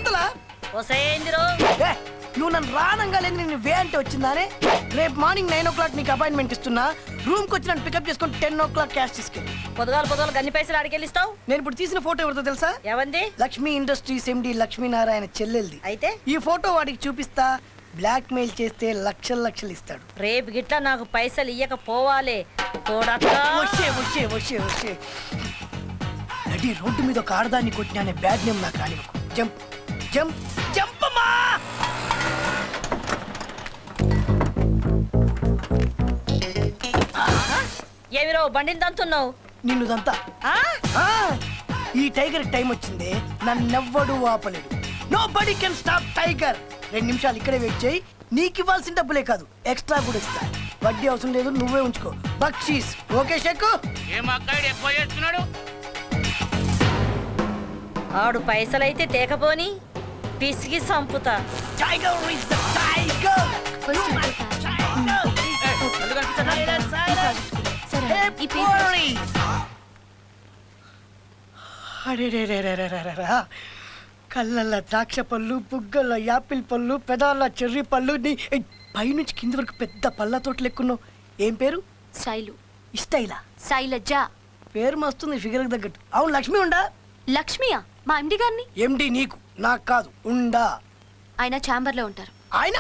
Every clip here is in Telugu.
శకుంతల నువ్వు నన్ను రానంగా లేదు నేను వే అంటే వచ్చిందానే. రేపు మార్నింగ్ 9 o'clock నీకు అపాయింట్మెంట్ ఇస్తున్నా. రూమ్ కి వచ్చి నన్ను పికప్ చేసుకొని 10 o'clock క్యాష్ తీసుకెళ్ళి. పొద్దుగాలు గన్ని పైసలు అడిగెళ్ళిస్తావు. నేను ఇప్పుడు తీసిన ఫోటో ఎవరితో తెలుసా? ఎవంది? లక్ష్మీ ఇండస్ట్రీస్ ఎండి లక్ష్మీనారాయణ చెల్లెల్ది. అయితే ఈ ఫోటో వాడికి చూపిస్తా. బ్లాక్ మెయిల్ చేస్తే లక్షలు ఇస్తాడు. రేపు గిట్లా నాకు పైసలు ఇయ్యకపోవాలే. నడి రోడ్డు మీద ఒక ఆడదాన్ని కొట్టినా అనే బ్యాడ్ నేమ్ నాకు రానివ్వకు. జంప్ జంప్ జంప్ అమ్మా. ఏమిరో బండిని దంతున్నావు? నిన్ను దంతా. ఈ టైగర్ టైం వచ్చిందే, నన్నెవ్వడు ఆపలేడు. Nobody can stop tiger. 2 నిమిషాలు ఇక్కడే వెయిట్ చేయి. నీకు ఇవ్వాల్సిన డబ్బులే కాదు, ఎక్స్ట్రా కూడా ఇస్తా. వడ్డీ అవసరం లేదు, నువ్వే ఉంచుకో. బక్షీస్. ఓకే షెక్కు? ఆడు పైసలైతే తేకపోని పిసిగి సంపుతా. Tiger is the tiger. కళ్ళల్లో ద్రాక్ష పళ్ళు, బుగ్గల్లో యాపిల్ పళ్ళు, పెదాల చెర్రీ పళ్ళు. పైనుంచి కింది వరకు పెద్ద పళ్ళ తోట లెక్కున్నావు. ఏం పేరు? శైలు. ఇష్టైలా? శైలజ. పేరు మస్తుంది, ఫిగర్ తగ్గట్టు. అవును, లక్ష్మి ఉండా? లక్ష్మియా? మా ఎండి గారిని. ఎండి నీకు, నాకు కాదు. ఉండా? ఆయన ఛాంబర్ లో ఉంటారు. ఆయన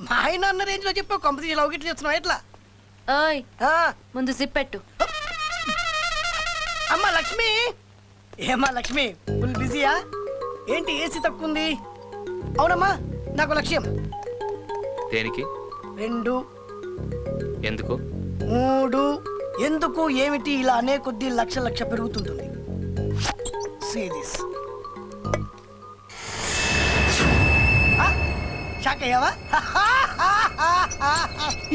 మా ఆయన అన్న రేంజ్ లో చెప్పావు. కంపెనీ లవ్ చేస్తున్నావు ఎట్లా? ఓయ్, ముందు జిప్ పెట్టు. అమ్మా లక్ష్మి. ఏమా లక్ష్మి, ఫుల్ బిజీయా ఏంటి? ఏసీ తక్కువ ఉంది. అవునమ్మా, నాకు లక్ష్యం. దేనికి? 2. ఎందుకు? 3. ఎందుకు ఏమిటి? ఇలా అనే కొద్దీ లక్ష పెరుగుతుంటుంది. సీరియస్. షాక్ అయ్యావా?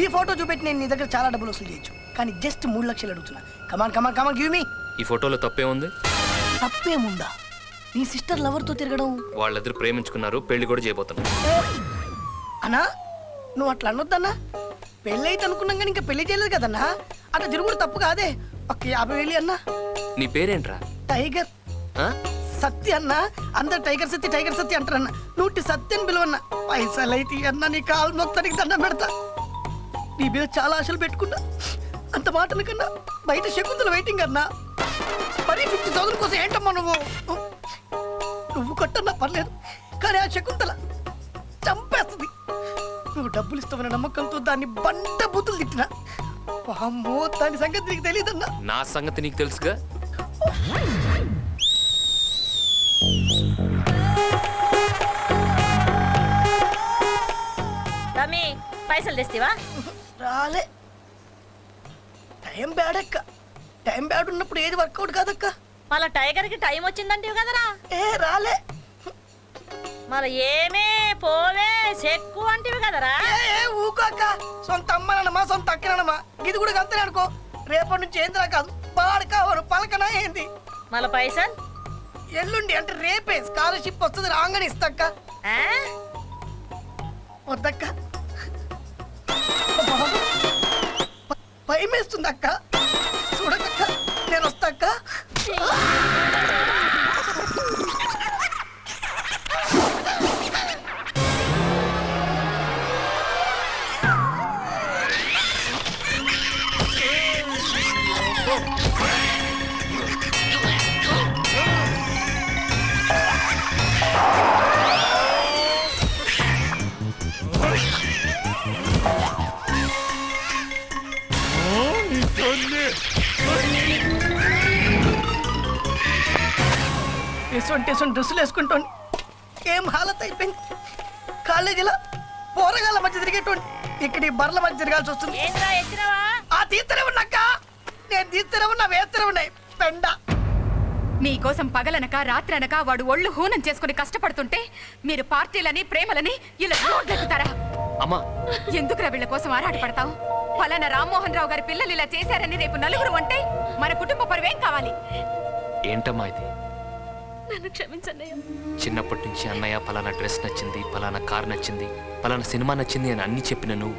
ఈ ఫోటో చూపెట్టి నేను నీ దగ్గర చాలా డబ్బులు వసూలు చేయొచ్చు, కానీ జస్ట్ 3 లక్షలు అడుగుతున్నా. Come on give me. ఈ ఫోటోలో తప్పేముంది? తప్పేముందా? నీ సిస్టర్ లవర్ తో తిరగడం. వాళ్ళిద్దరు ప్రేమించుకున్నారు, పెళ్లి కూడా చేయబోతున్నారు. అన్నా, నువ్వు అట్లా అనొద్దన్నా. పెళ్ళి అయితే అనుకున్నాం కానీ ఇంకా పెళ్లి చేయలేదు కదన్నా. అట్లా తిరుగుడు తప్పు కాదే. ఒక 50,000 అన్నా. నీ పేరేంట్రా? టైగర్ సత్య అన్న. అందరు టైగర్ సత్య అంటారన్న. నూటి సత్యం పిలువన్నా. పైసలు అయితే అన్న, నీ కాలు మొత్తానికి దండం పెడతా. నీ మీద చాలా ఆశలు పెట్టుకున్నా. అంత మాటల కన్నా బయట శకుంతల వెయిటింగ్ అన్నా. మరి 50,000 కోసం ఏంటమ్మా నువ్వు కట్టన్నా పర్లేదు, కానీ ఆ శకుంతల చంపేస్తుంది. నువ్వు డబ్బులు ఇస్తావన్న నమ్మకంతో దాన్ని బండ బూతులు తిట్టినా. అమ్మో, దాని సంగతి నీకు తెలియదన్నా. నా సంగతి నీకు తెలుసుగా. పైసలు తెస్తావా? రాలే. టైం బ్యాడ్ అక్క. టైం బ్యాడ్ ఉన్నప్పుడు ఏది వర్కౌట్ కాదక్క. మళ్ళా టైగర్ కి టైం వచ్చిందంటే కదరా. రాలే. మళ్ళీ ఏమే పోవే చెక్కు అంటివి కదరా. ఊకోక. సొంత అమ్మనమ్మా, సొంత అక్కనమ్మా. ఇది కూడా అంతే అనుకో. రేపటి నుంచి ఏందిరా కాదు, పాడు కావాలి పలకనా ఏంది. మళ్ళీ పైసలు ఎల్లుండి అంటే రేపే స్కాలర్షిప్ వస్తుంది, రాగానే ఇస్తాక్క. వద్దక్క, భయమేస్తుంది అక్క. చూడకక్క, నేను వస్తాక్క. డ్రెస్సులు వేసుకుంటాను. ఏం హాలత్ అయిపోయింది. కాలేజీలో పోరగాళ్ళ మధ్య తిరిగేటోండి, ఇక్కడ ఈ బర్ల మధ్య తిరగాల్సి వస్తుంది. తీస్తూనే ఉన్నాక, నేను తీస్తూనే ఉన్నా, వేస్తూనే ఉన్నాయి పెండ. మీకోసం పగలనక రాత్రనక వాడు ఒళ్ళు హూనం చేసుకుని కష్టపడుతుంటే మీరు పార్టీలని ప్రేమలని ఇలా రోడ్లెక్కుతారా? అమ్మా, ఎందుకురా వీళ్ళ కోసం ఆరాటపడతావు? ఫలానా రామ్మోహన్ రావు గారి పిల్లలు ఇలా చేశారని రేపు నలుగురు అంటే మన కుటుంబ పరువేం కావాలి? ఏంటమ్మా ఇది? నన్ను క్షమించన్నయ్య. చిన్నప్పటి నుంచి అన్నయ్య ఫలానా డ్రెస్ నచ్చింది, ఫలానా కార్ నచ్చింది, ఫలానా సినిమా నచ్చింది అని అన్ని చెప్పిన నువ్వు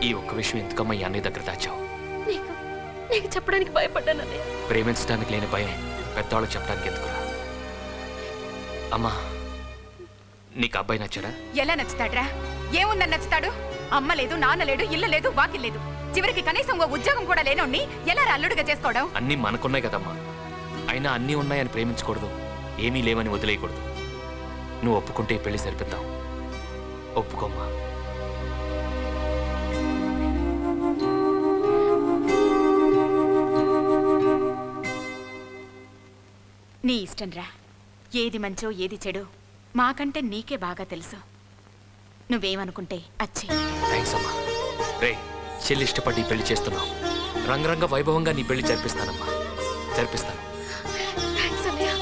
ఈ ఒక్క విషయం ఎందుకమ్మా ఈ అన్నయ్య దగ్గర దాచావు? నీకు చెప్పడానికి భయపడ్డాను అన్నయ్య. ప్రేమించడానికి లేని భయం పెద్దవాళ్ళు చెప్పడానికి ఎందుకురా? అమ్మా, నీకు అబ్బాయి నచ్చాడా? ఎలా నచ్చుతాడ్రా? ఏముందని నచ్చుతాడు? అమ్మ లేదు, నాన్న లేడు, ఇల్లు లేదు, వాకిల్ లేదు. చివరికి కనీసం ఓ ఉద్యోగం కూడా లేనోడిని ఎలా అల్లుడిగా చేసుకోవడం? అన్నీ మనకున్నాయి కదమ్మా. అయినా అన్నీ ఉన్నాయని ప్రేమించకూడదు, ఏమీ లేవని వదిలేయకూడదు. నువ్వు ఒప్పుకుంటే ఈ పెళ్లి సరిపిద్దాం. ఒప్పుకోమ్మా. నీ ఇష్టంరా. ఏది మంచో ఏది చెడు మాకంటే నీకే బాగా తెలుసు. నువ్వేమనుకుంటే అచ్చే. థ్యాంక్స్ అమ్మా. రే, చెల్లి ఇష్టపడి ఈ పెళ్లి చేస్తున్నావు. రంగరంగ వైభవంగా నీ పెళ్లి జరిపిస్తానమ్మా, జరిపిస్తాను. థ్యాంక్స్ అన్నయ్య.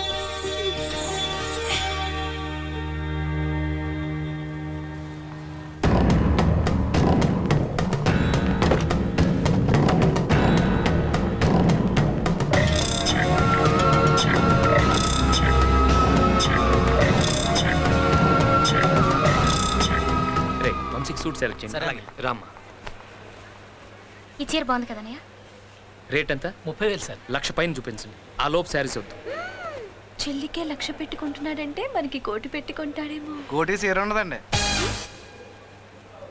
రే, 1 6 సూట్ సెలెక్ట్ చేయండి. రామ్మా. ఈ చీర బాగుంది కదన్నయ్య. రేట్ ఎంత? 30,000 సార్. 1,00,000 పైన చూపించండి. ఆ లోపు శారీస్ వద్దు. చెల్లికే 1,00,000 పెట్టుకుంటున్నాడంటే మనకి కోటి పెట్టుకుంటాడేమో. కోటి సీర ఉండదండి.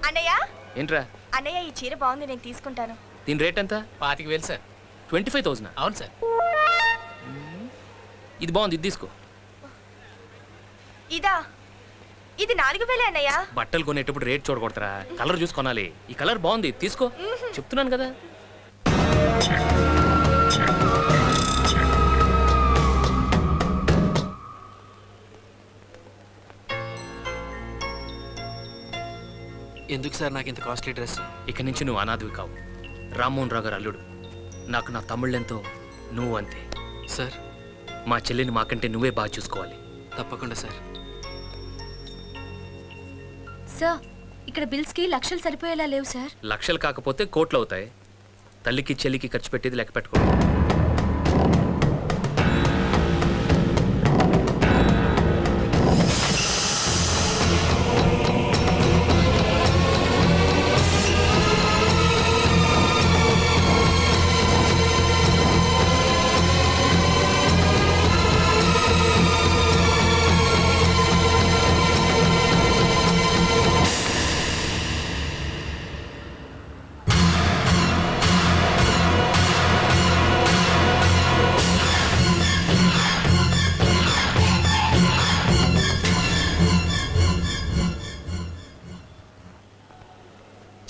అన్నయ్య ఏంట్రా? అన్నయ్య ఈ చీర బాగుంది, నేను తీసుకుంటాను. దీని రేట్ ఎంత? 25,000 సార్. 25,000. అవును సార్. ఇది బాగుంది, ఇది తీసుకో. ఇదా? ఇది 4,000 అన్నయ్య. బట్టలు కొనేటప్పుడు రేట్ చూడకూడదురా, కలర్ చూసి కొనాలి. ఈ కలర్ బాగుంది, తీసుకో. చెప్తున్నాను కదా. ఎందుకు సార్ నాకు ఇంత కాస్ట్లీ డ్రెస్? ఇక నుంచి నువ్వు అనాథవి కావు. రామ్మోహన్ రావు గారు అల్లుడు. నాకు నా తమ్ముళ్ళెంతో నువ్వు అంతే. సార్ మా చెల్లిని మాకంటే నువ్వే బాగా చూసుకోవాలి. తప్పకుండా సార్. సార్, ఇక్కడ బిల్స్కి 1,00,000 సరిపోయేలా లేవు సార్. లక్షలు కాకపోతే కోట్లు అవుతాయి. తల్లికి చెల్లికి ఖర్చు పెట్టేది లెక్క పెట్టుకో.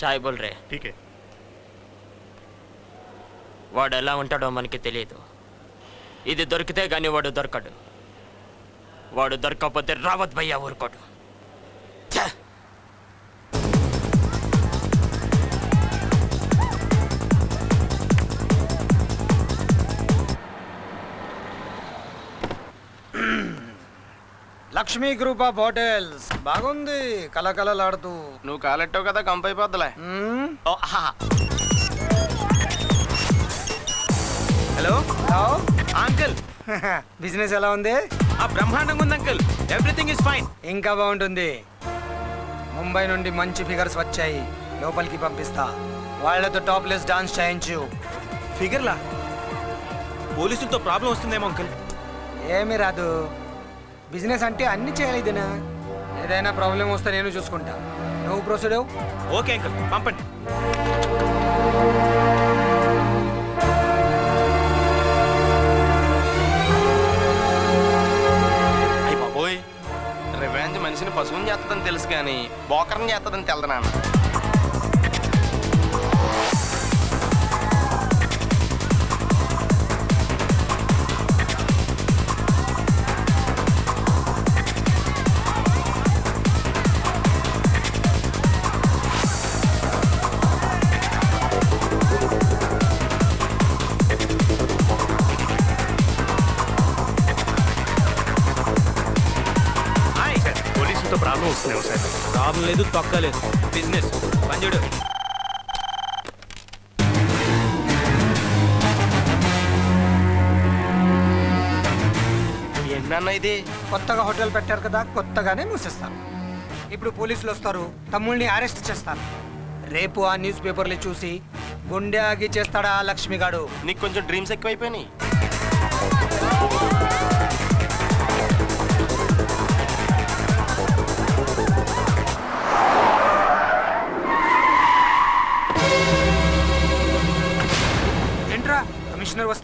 చాయ్ బోల్ రే. వాడు ఎలా ఉంటాడో మనకి తెలియదు. ఇది దొరికితే గానీ వాడు దొరకడు. వాడు దొరకకపోతే రావత్ భయ్యా ఊరుకోడు. ఛ! లక్ష్మీ గ్రూప్ ఆఫ్ హోటల్స్ బాగుంది, కలకలలాడుతూ. నువ్వు కాలెట్టావు కదా, కంపైపోద్దులే. హలో అంకుల్, బిజినెస్ ఎలా ఉంది? బ్రహ్మాండంగా ఉంది అంకుల్. Everything is fine. ఇంకా బాగుంటుంది. ముంబై నుండి మంచి ఫిగర్స్ వచ్చాయి, లోపలికి పంపిస్తా. వాళ్ళతో టాప్లెస్ డాన్స్ చేయించు. ఫిగర్లా? పోలీసులతో ప్రాబ్లం వస్తుందేమో అంకుల్. ఏమీ రాదు. బిజినెస్ అంటే అన్ని చేయాలి ఇదేనా. ఏదైనా ప్రాబ్లం వస్తే నేను చూసుకుంటా. నువ్వు ప్రొసీడ్ అవ్వు. ఓకే అంకుల్, పంపండి. అయ్యి బాబోయ్, రివెంజ్ మనిషిని పశువుని చేస్తుందని తెలుసు కానీ బోకరం చేస్తుందని తెలదు నాన్న. ప్రాబ్లం వస్తున్నాయి సార్. ప్రాబ్లం లేదు, తొక్కలేదు. బిజినెస్ పనిచేడు. ఏంటన్నా ఇది? కొత్తగా హోటల్ పెట్టారు కదా, కొత్తగానే మూసేస్తారు. ఇప్పుడు పోలీసులు వస్తారు, తమ్ముళ్ళని అరెస్ట్ చేస్తారు. రేపు ఆ న్యూస్ పేపర్లు చూసి గుండె ఆగి చేస్తాడా ఆ లక్ష్మిగాడు. నీకు కొంచెం డ్రీమ్స్ ఎక్కువైపోయినాయి.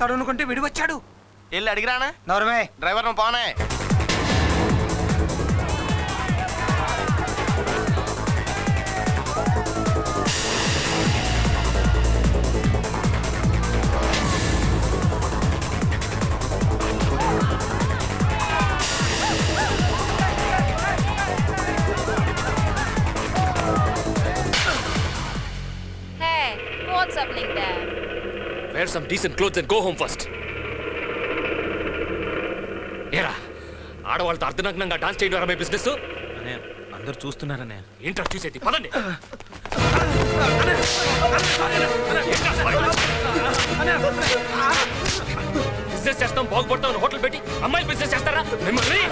వస్తాడు అనుకుంటే విడి వచ్చాడు. వెళ్ళి అడిగిరానా? నోరమే. డ్రైవర్ నువ్వు పోనే. What's up link Wear some decent clothes and go home first. ఏరా ఆడవాళ్ళతో అర్ధనగ్నంగా డాన్స్ చేయడం మీ బిజినెస్ అనే అందరు చూస్తున్నారనే. ఏంట్రా చూసేది? పదండి. బిజినెస్ చేస్తాం బాగుపడతాం హోటల్ పెట్టి అమ్మాయిలు బిజినెస్ చేస్తారా మిమ్మల్ని?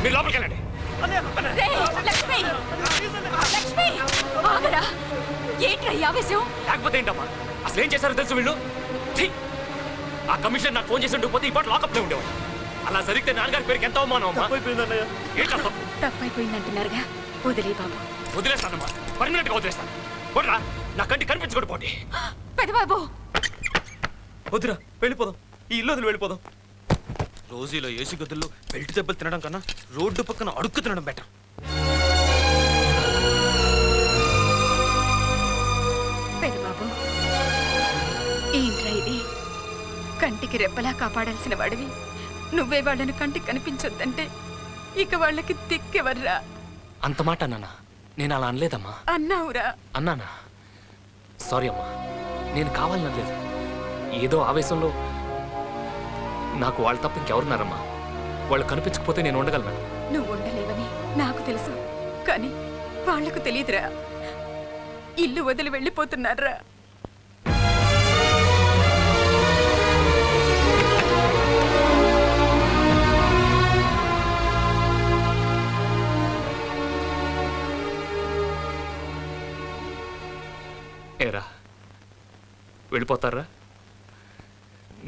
మీరు లోపలికి వెళ్ళండి. లక్ష్మి లక్ష్మి ఆగరా. ఏంట్రా ఈ ఆవేశం? లేకపోతే ఏంటమ్మా అసలు ఏం చేశారో తెలుసు వీళ్ళు? ఛీ! ఆ కమిషన్ నాకు ఫోన్ చేసి ఉండిపోతే ఈ పాట లాకప్లో ఉండేవాడు. అలా జరిగితే నాన్నగారి పేరుకి ఎంత అవమానం అమ్మా. ఏంటా తప్పు? తప్పైపోయిందంటున్నారుగా, వదిలే బాబు. వదిలేస్తానమ్మా, పర్మనెంట్గా వదిలేస్తాను. పోట్రా, నా కంటి కనిపించకూడదు పోటీ. పెదబాబు వద్దురా, వెళ్ళిపోదాం. ఈ ఇల్లు వదిలి వెళ్ళిపోదాం. రోజు ఇలా ఏసీ గదుల్లో బెల్ట్ దెబ్బలు తినడం కన్నా రోడ్డు పక్కన అడుక్కు తినడం బెటర్. పెదబాబు, ఏంట్రా ఇది? కంటికి రెప్పలా కాపాడాల్సిన వాడివి నువ్వే వాళ్ళని కంటికి కనిపించొద్దంటే ఇక వాళ్ళకి దిక్కెవర్రా? అంత మాట అన్నానా? నేను అలా అనలేదమ్మా. అన్నావురా. అన్నానా? సారీ అమ్మా, నేను కావాలనలేదు. ఏదో ఆవేశంలో నాకు వాళ్ళు తప్ప ఇంకెవరున్నారమ్మా? వాళ్ళు కనిపించకపోతే నేను ఉండగలనా? నువ్వు ఉండలేవని నాకు తెలుసు, కానీ వాళ్లకు తెలియదురా. ఇల్లు వదిలి వెళ్ళిపోతున్నారా? ఏరా వెళ్ళిపోతారా?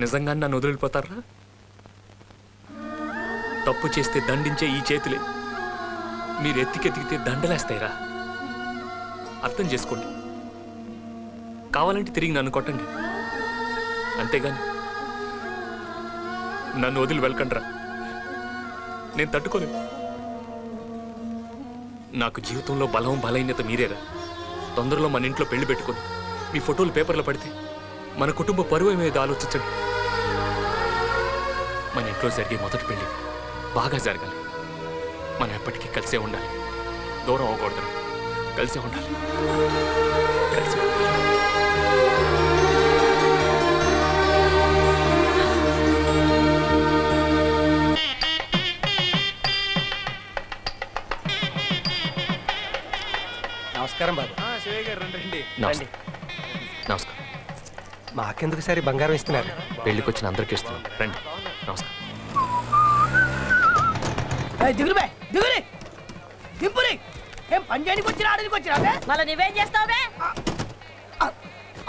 నిజంగా నన్ను వదిలిపోతారా? తప్పు చేస్తే దండించే ఈ చేతులే మీరు ఎత్తికెతికితే దండలేస్తాయిరా. అర్థం చేసుకోండి. కావాలంటే తిరిగి నన్ను కొట్టండి, అంతేగాని నన్ను వదిలి వెళ్ళకండ్రా. నేను తట్టుకోలేను. నాకు జీవితంలో బలం బలహీనత మీరేరా. తొందరలో మన ఇంట్లో పెళ్లి పెట్టుకొని మీ ఫోటోలు పేపర్లో పడితే మన కుటుంబ పరువు మీద ఆలోచించండి. మన ఇంట్లో జరిగే మొదటి పెళ్లి బాగా జరగాలి. మనం ఎప్పటికీ కలిసే ఉండాలి. దూరం అవ్వకూడదు. కలిసే ఉండాలి. కలిసే ఉండాలి. నమస్కారం బాబు. శివయ్య గారు రండి. నమస్కారం. మాకెందుకు సరే బంగారం ఇస్తున్నారు? పెళ్లికి వచ్చిన అందరికీ ఇస్తున్నాం. రండి. నమస్కారం. దిగురు బే, దిగురి, దింపురి. ఏం పని చేయడానికి వచ్చినా ఆడడానికి వచ్చినా? మళ్ళీ నువ్వేం చేస్తావుబే?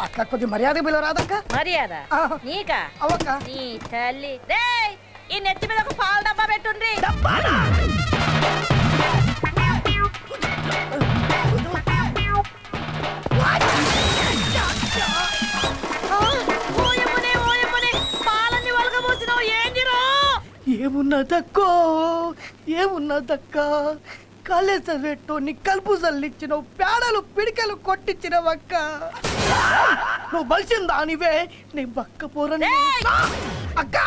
అట్లా కొద్ది మర్యాద బిల్ల రాదక్క. మర్యాద ఆ. నీకా? అవక్క. నీ తల్లి రేయ్, ఈ నెత్తి మీద ఒక పాల డబ్బా పెట్టుండ్రి. పాలన్నీ ఒలగబోసినావు ఏంటిరో? ఏమున్నదక్కో, ఏమున్నదక్క? కాలేజ పెట్టు కలుపు చల్లిచ్చినావు, పేడలు పిడికలు కొట్టించినవక్క. నువ్వు బలిసిందా నీవే? నీ బక్క పోరని అక్క.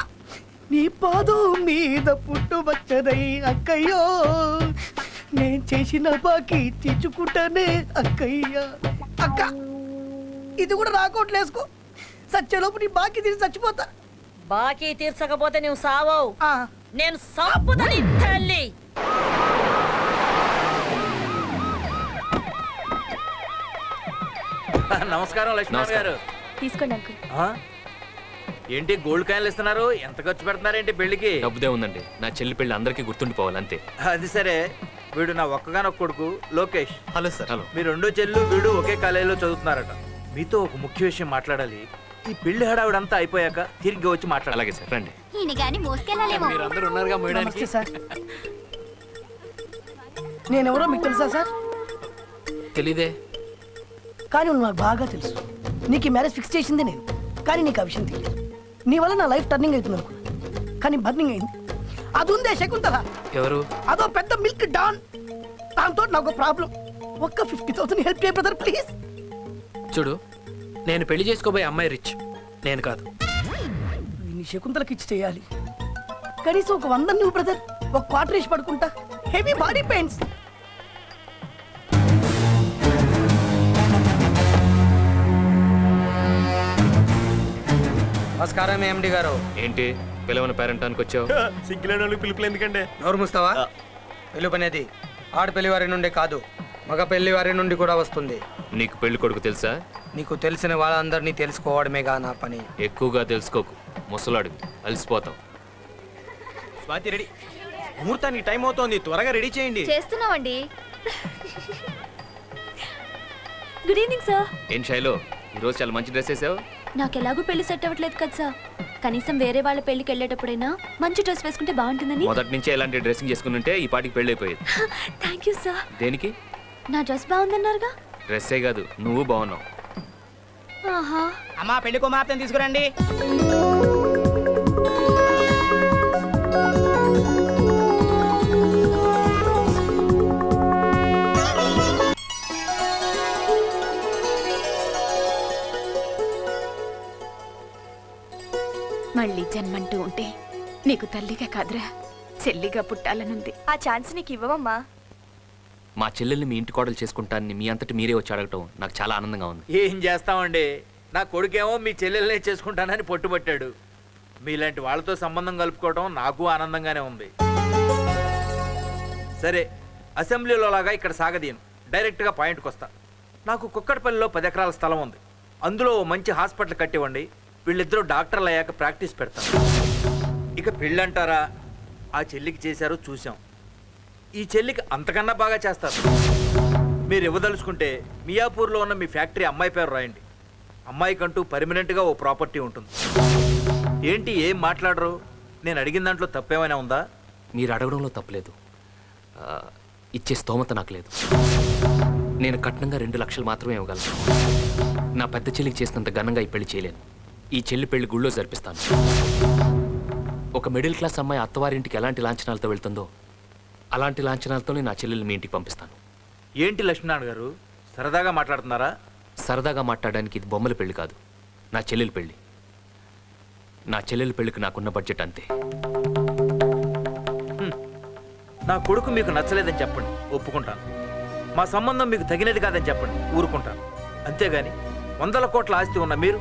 నీ పాదం మీద పుట్టు వచ్చదై అక్కయ్యో, నేను చేసిన బాకీ తీర్చుకుంటానే అక్కయ్య. అక్క ఇది కూడా రాకోట్లేసుకో, సత్యలోపు నీ బాకీ తీసి చచ్చిపోతా. బాకీ తీర్చకపోతే నువ్వు సావవు, ఆ, నేను సంపుదని తల్లి. నమస్కారం లక్ష్మణ్ గారు. తీసుకోండి అంకుల్. ఏంటి గోల్డ్ కాయలు ఇస్తున్నారు? ఎంత ఖర్చు పెడుతున్నారేంటి పెళ్లికి? డబ్బుదే ఉందండి. నా చెల్లి పెళ్లి అందరికీ గుర్తుండిపోవాలి అంతే. అది సరే, వీడు నా ఒక్కగానొక్క కొడుకు లోకేష్. Hello sir. హలో. మీ రెండో చెల్లు వీడు ఒకే కాలేజీలో చదువుతున్నారట. మీతో ఒక ముఖ్య విషయం మాట్లాడాలి. ఈ పెళ్లి హడావిడంతా అయిపోయాక తిరిగి వచ్చి మాట్లాడాలి. అలాగే సార్, రండి. మీరు అందరూ ఉన్నారుగా మేడానికి. నమస్తే సార్. నేనెవరో మీకు తెలుసా సార్? తెలీదే. కానీ నువ్వు నాకు బాగా తెలుసు. నీకు ఈ మ్యారేజ్ ఫిక్స్ చేసింది నేను, కానీ నీకు ఆ విషయం తెలియదు. నీ వల్ల నా లైఫ్ టర్నింగ్ అవుతుంది అనుకున్నా, కానీ బర్నింగ్ అయింది. అది ఉందే శకుంతల, ఎవరు? అదో పెద్ద మిల్క్ డాన్. దాంతో నాకు ప్రాబ్లం. ఒక్క 50,000 హెల్ప్ చేయ బ్రదర్ ప్లీజ్. చూడు, నేను పెళ్లి చేసుకోబోయే అమ్మాయి రిచ్, నేను కాదు. నీ శకుంతలకి ఇచ్చి చేయాలి. కనీసం ఒక 100 నువ్వు బ్రదర్, ఒక క్వార్టర్ వేసి పడుకుంటా. Heavy body pains. నమస్కారం ఎండి గారు. ఏంటి పిలవని పేరెంటానికి వచ్చావు? సిగ్గులేని వాళ్ళకి పిలుపులు ఎందుకండి? నోరు మూస్తావా? పిలుపనేది ఆడపెళ్లి వారి నుండి కాదు, మగ పెళ్లి వారి నుండి కూడా వస్తుంది. నీకు పెళ్లి కొడుకు తెలుసా? నీకు తెలిసిన వాళ్ళందరినీ తెలుసుకోవడమేగా నా పని. ఎక్కువగా తెలుసుకోకు, ముసలాడు అలసిపోతావు. స్వాతి రెడీ, ముహూర్తానికి టైం అవుతోంది, త్వరగా రెడీ చేయండి. చేస్తున్నామండి. Good evening sir. ఏం శైలు, ఈరోజు చాలా మంచి డ్రెస్ వేసావు. నాకు ఎలాగో పెళ్లి సెట్ అవ్వట్లేదు కదా సార్. కనీసం వేరే వాళ్ళ పెళ్లికి వెళ్ళేటప్పుడైనా మంచి డ్రెస్ వేసుకుంటే బాగుంటుందని. మొదటి నుంచే ఇలాంటి డ్రెస్సింగ్ చేసుకుని ఉంటే ఈ పాటికి పెళ్లి అయిపోయేది. Thank you sir. దేనికి? నా డ్రెస్ బాగుందన్నారుగా. డ్రెస్సే కాదు, నువ్వు బాగున్నావు. ఆహా. అమ్మా పెళ్లి కుమార్తెను తీసుకురండి. మళ్ళీ జన్మంటూ ఉంటే నీకు తల్లిగా కాదురా, చెల్లిగా పుట్టాలనుంది. ఆ ఛాన్స్ నీకు ఇవ్వవమ్మా. మా చెల్లెల్ని మీ ఇంటి కోడలు చేసుకుంటానని మీ అంతటి మీరే వచ్చి అడగటం నాకు చాలా ఆనందంగా ఉంది. ఏం చేస్తామండి, నా కొడుకేమో మీ చెల్లెల్నే చేసుకుంటానని పట్టుబట్టాడు. మీలాంటి వాళ్ళతో సంబంధం కలుపుకోవడం నాకు ఆనందంగానే ఉంది. సరే, అసెంబ్లీలో లాగా ఇక్కడ సాగదీయను, డైరెక్ట్గా పాయింట్కి వస్తా. నాకు కుక్కడపల్లిలో 10 ఎకరాల స్థలం ఉంది. అందులో ఓ మంచి హాస్పిటల్ కట్టివ్వండి. వీళ్ళిద్దరూ డాక్టర్లు అయ్యాక ప్రాక్టీస్ పెడతాను. ఇక పెళ్ళంటారా, ఆ చెల్లికి చేశారో చూసాం. ఈ చెల్లికి అంతకన్నా బాగా చేస్తారు. మీరు ఇవ్వదలుచుకుంటే మియాపూర్లో ఉన్న మీ ఫ్యాక్టరీ అమ్మాయి పేరు రాయండి. అమ్మాయికంటూ పర్మనెంట్గా ఓ ప్రాపర్టీ ఉంటుంది. ఏంటి ఏం మాట్లాడరు? నేను అడిగిన దాంట్లో తప్పేమైనా ఉందా? మీరు అడగడంలో తప్పలేదు, ఇచ్చే స్తోమత నాకు లేదు. నేను కట్నంగా 2 లక్షలు మాత్రమే ఇవ్వగలను. నా పెద్ద చెల్లికి చేసినంత ఘనంగా ఈ పెళ్లి చేయలేను. ఈ చెల్లి పెళ్లి గుళ్ళో జరిపిస్తాను. ఒక మిడిల్ క్లాస్ అమ్మాయి అత్తవారింటికి ఎలాంటి లాంఛనాలతో వెళ్తుందో అలాంటి లాంఛనాలతోనే నా చెల్లెల్ని మీ ఇంటికి పంపిస్తాను. ఏంటి లక్ష్మీనారాయణ గారు, సరదాగా మాట్లాడుతున్నారా? సరదాగా మాట్లాడడానికి ఇది బొమ్మల పెళ్లి కాదు, నా చెల్లెలి పెళ్లి. నా చెల్లెలి పెళ్లికి నాకున్న బడ్జెట్ అంతే. నా కొడుకు మీకు నచ్చలేదని చెప్పండి, ఒప్పుకుంటాను. మా సంబంధం మీకు తగినది కాదని చెప్పండి, ఊరుకుంటాను. అంతేగాని 100 కోట్ల ఆస్తి ఉన్న మీరు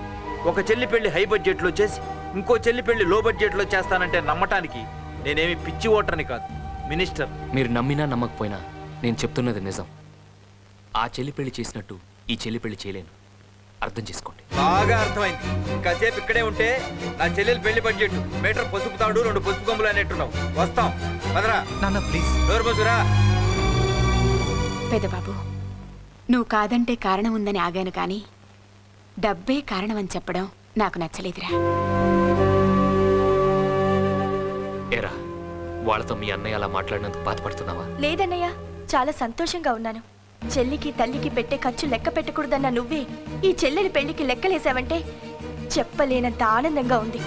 ఒక చెల్లి పెళ్లి హై బడ్జెట్లో చేసి ఇంకో చెల్లి పెళ్లి లో బడ్జెట్లో చేస్తానంటే నమ్మటానికి నేనేమి పిచ్చి ఓటర్ని కాదు, మినిస్టర్. మీరు నమ్మినా నమ్మకపోయినా నేను చెప్తున్నది నిజం. ఆ చెల్లి పెళ్లి చేసినట్టు ఈ చెల్లి పెళ్లి చేయలేను, అర్థం చేసుకోండి. బాగా అర్థమైంది. కాసేపు ఇక్కడే ఉంటే నా చెల్లెలు పెళ్లి బడ్జెట్ మీటర్ పసుపు తాడు 2 పసుపు కొమ్ములు అనేట్టున్నావు. వస్తాం, పదరా. నాన్న ప్లీజ్. డోర్ మూసురా. పెదబాబు, నువ్వు కాదంటే కారణం ఉందని ఆగాను, కానీ డబ్బే కారణం అని చెప్పడం నాకు నచ్చలేదురా. ఏరా, వాళ్ళతో మీ అన్నయ్య అలా మాట్లాడినందుకు బాధపడుతున్నావా? లేదన్నయ్య, చాలా సంతోషంగా ఉన్నాను. చెల్లికి తల్లికి పెట్టే ఖర్చు లెక్క పెట్టకూడదన్న నువ్వే ఈ చెల్లెలి పెళ్లికి లెక్కలేసావంటే చెప్పలేనంత ఆనందంగా ఉంది.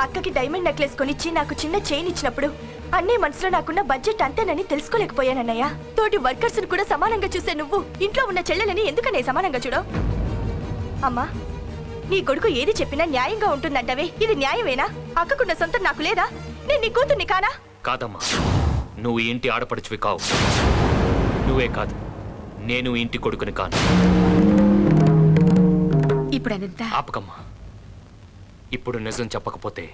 అక్కకి డైమండ్ నెక్లెస్ కొనిచ్చి నాకు చిన్న చైన్ ఇచ్చినప్పుడు అన్నీ మనసులో నాకున్న బడ్జెట్ అంతేనని తెలుసుకోలేకపోయానన్నయ్య. తోటి వర్కర్స్ కూడా సమానంగా చూసే నువ్వు ఇంట్లో ఉన్న చెల్లెలని ఎందుకనే సమానంగా చూడవు? అమ్మా, నీ కొడుకు ఏది చెప్పినా న్యాయంగా ఉంటుందంటవే, ఇది న్యాయమేనా? అక్కకున్న సొంతం నాకు లేదా? నేను నీ కూతుర్ని కానా? కాదమ్మా, నువ్వు ఇంటి ఆడపడుచువి కావు. నువ్వే కాదు, నేను ఇంటి కొడుకుని కాను. ఇప్పుడు అదంతా ఆపకమ్మా. ఇప్పుడు నిజం చెప్పకపోతే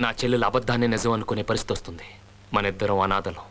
నా చెల్లెలు అబద్ధాన్ని నిజం అనుకునే పరిస్థితి వస్తుంది. మన ఇద్దరం అనాథలం.